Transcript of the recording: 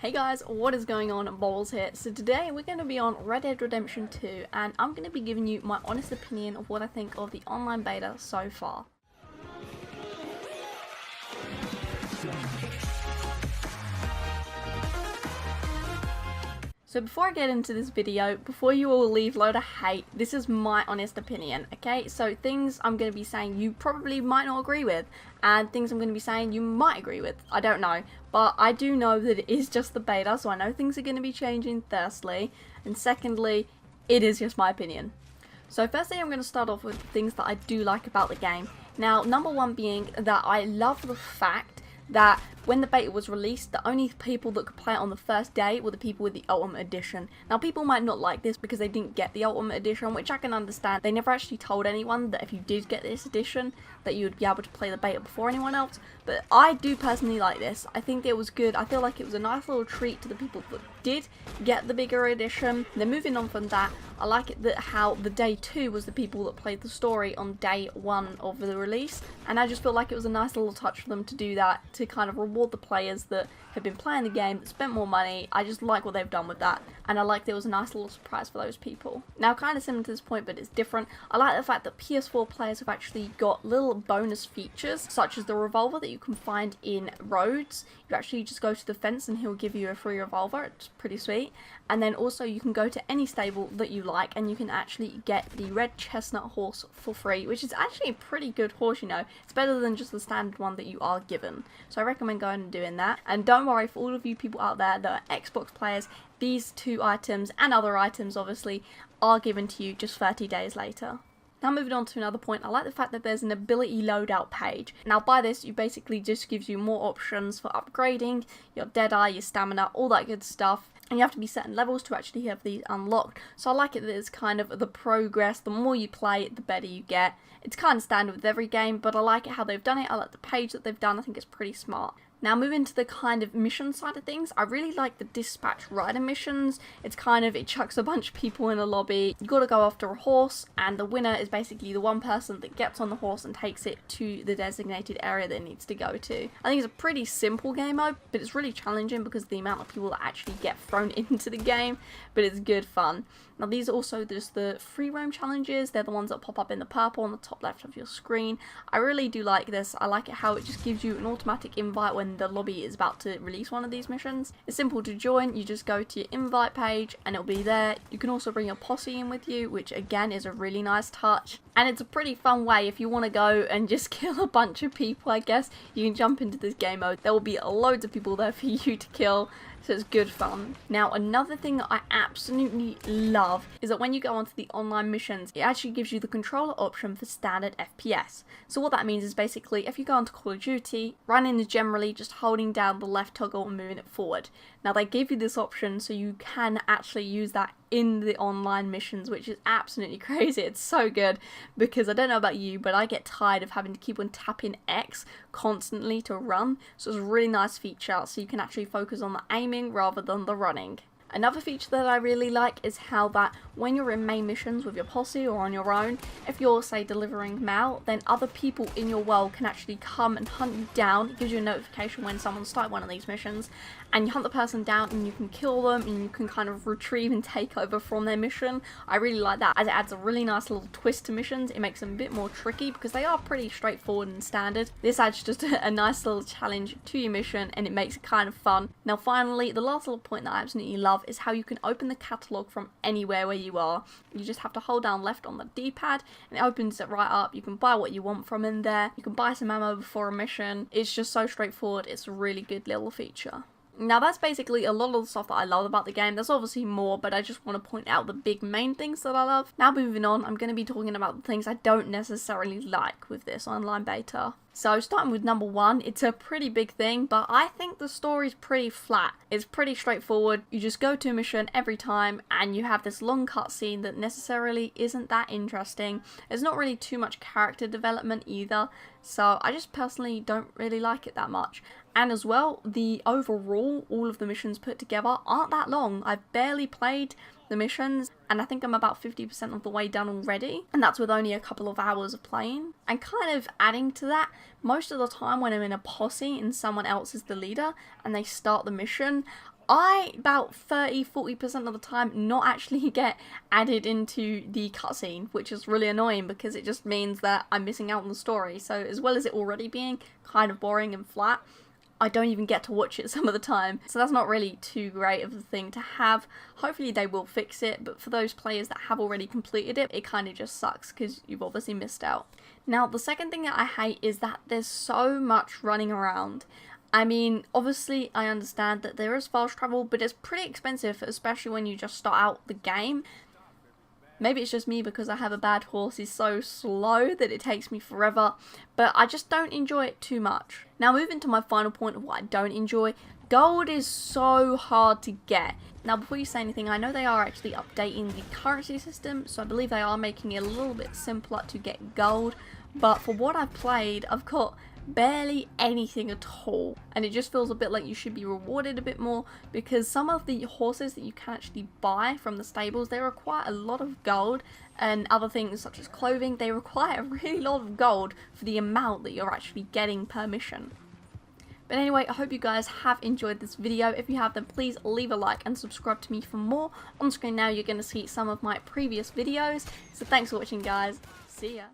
Hey guys, what is going on? Bobblez here. So today we're going to be on Red Dead Redemption 2 and I'm going to be giving you my honest opinion of what I think of the online beta so far. So before I get into this video, before you all leave load of hate, this is my honest opinion, okay? So things I'm going to be saying you probably might not agree with, and things I'm going to be saying you might agree with, I don't know. But I do know that it is just the beta, so I know things are going to be changing, firstly. And secondly, it is just my opinion. So firstly, I'm going to start off with things that I do like about the game. Now, number one being that I love the fact that when the beta was released, the only people that could play it on the first day were the people with the Ultimate Edition. Now, people might not like this because they didn't get the Ultimate Edition, which I can understand. They never actually told anyone that if you did get this edition, that you would be able to play the beta before anyone else. But I do personally like this. I think it was good. I feel like it was a nice little treat to the people that did get the bigger edition. Then moving on from that, I like it that how the day 2 was the people that played the story on day 1 of the release. And I just feel like it was a nice little touch for them to do that, to kind of reward the players that have been playing the game, that spent more money. I just like what they've done with that, and I like there was a nice little surprise for those people. Now, kind of similar to this point, but it's different. I like the fact that PS4 players have actually got little bonus features, such as the revolver that you can find in roads. You actually just go to the fence and he'll give you a free revolver. It's pretty sweet. And then also you can go to any stable that you like and you can actually get the red chestnut horse for free, which is actually a pretty good horse, you know. It's better than just the standard one that you are given. So I recommend going and doing that. And don't worry, for all of you people out there that are Xbox players, these 2 items and other items obviously are given to you just 30 days later. Now moving on to another point, I like the fact that there's an ability loadout page. Now by this, you basically just gives you more options for upgrading, your Deadeye, your stamina, all that good stuff. And you have to be setting levels to actually have these unlocked. So I like it that it's kind of the progress, the more you play, the better you get. It's kind of standard with every game, but I like it how they've done it. I like the page that they've done, I think it's pretty smart. Now moving to the kind of mission side of things, I really like the dispatch rider missions. It's kind of, it chucks a bunch of people in a lobby. You got to go after a horse, and the winner is basically the one person that gets on the horse and takes it to the designated area that it needs to go to. I think it's a pretty simple game mode, but it's really challenging because of the amount of people that actually get thrown into the game, but it's good fun. Now these are also just the free roam challenges. They're the ones that pop up in the purple on the top left of your screen. I really do like this. I like it how it just gives you an automatic invite when the lobby is about to release one of these missions. It's simple to join. You just go to your invite page and it'll be there. You can also bring a posse in with you, which again is a really nice touch. And it's a pretty fun way if you want to go and just kill a bunch of people, I guess. You can jump into this game mode. There will be loads of people there for you to kill. So it's good fun. Now another thing that I absolutely love is that when you go onto the online missions, it actually gives you the controller option for standard FPS. So what that means is basically if you go onto Call of Duty, running is generally just holding down the left toggle and moving it forward. Now they give you this option so you can actually use that in the online missions, which is absolutely crazy. It's so good because I don't know about you, but I get tired of having to keep on tapping X constantly to run. So it's a really nice feature so you can actually focus on the aiming rather than the running. Another feature that I really like is how that when you're in main missions with your posse or on your own, if you're, say, delivering mail, then other people in your world can actually come and hunt you down. It gives you a notification when someone started one of these missions, and you hunt the person down and you can kill them and you can kind of retrieve and take over from their mission. I really like that as it adds a really nice little twist to missions. It makes them a bit more tricky because they are pretty straightforward and standard. This adds just a nice little challenge to your mission and it makes it kind of fun. Now finally, the last little point that I absolutely love is how you can open the catalogue from anywhere where you are. You just have to hold down left on the D-pad and it opens it right up. You can buy what you want from in there. You can buy some ammo before a mission. It's just so straightforward. It's a really good little feature. Now that's basically a lot of the stuff that I love about the game. There's obviously more, but I just want to point out the big main things that I love. Now moving on, I'm going to be talking about the things I don't necessarily like with this online beta. So starting with number 1, it's a pretty big thing, but I think the story's pretty flat. It's pretty straightforward. You just go to a mission every time and you have this long cutscene that necessarily isn't that interesting. There's not really too much character development either, so I just personally don't really like it that much. And as well, the overall, all of the missions put together aren't that long. I've barely played the missions and I think I'm about 50% of the way done already, and that's with only a couple of hours of playing. And kind of adding to that, most of the time when I'm in a posse and someone else is the leader and they start the mission, I, about 30-40% of the time, not actually get added into the cutscene, which is really annoying because it just means that I'm missing out on the story. So as well as it already being kind of boring and flat, I don't even get to watch it some of the time. So that's not really too great of a thing to have. Hopefully they will fix it, but for those players that have already completed it, it kind of just sucks because you've obviously missed out. Now, the second thing that I hate is that there's so much running around. I mean, obviously I understand that there is fast travel, but it's pretty expensive, especially when you just start out the game. Maybe it's just me because I have a bad horse. He's so slow that it takes me forever, but I just don't enjoy it too much. Now, moving to my final point of what I don't enjoy, gold is so hard to get. Now, before you say anything, I know they are actually updating the currency system, so I believe they are making it a little bit simpler to get gold, but for what I've played, I've got barely anything at all, and it just feels a bit like you should be rewarded a bit more, because some of the horses that you can actually buy from the stables, they require a lot of gold, and other things such as clothing, they require a really lot of gold for the amount that you're actually getting per mission. But anyway, I hope you guys have enjoyed this video. If you have, then please leave a like and subscribe to me for more. On screen now you're going to see some of my previous videos, so thanks for watching guys, see ya.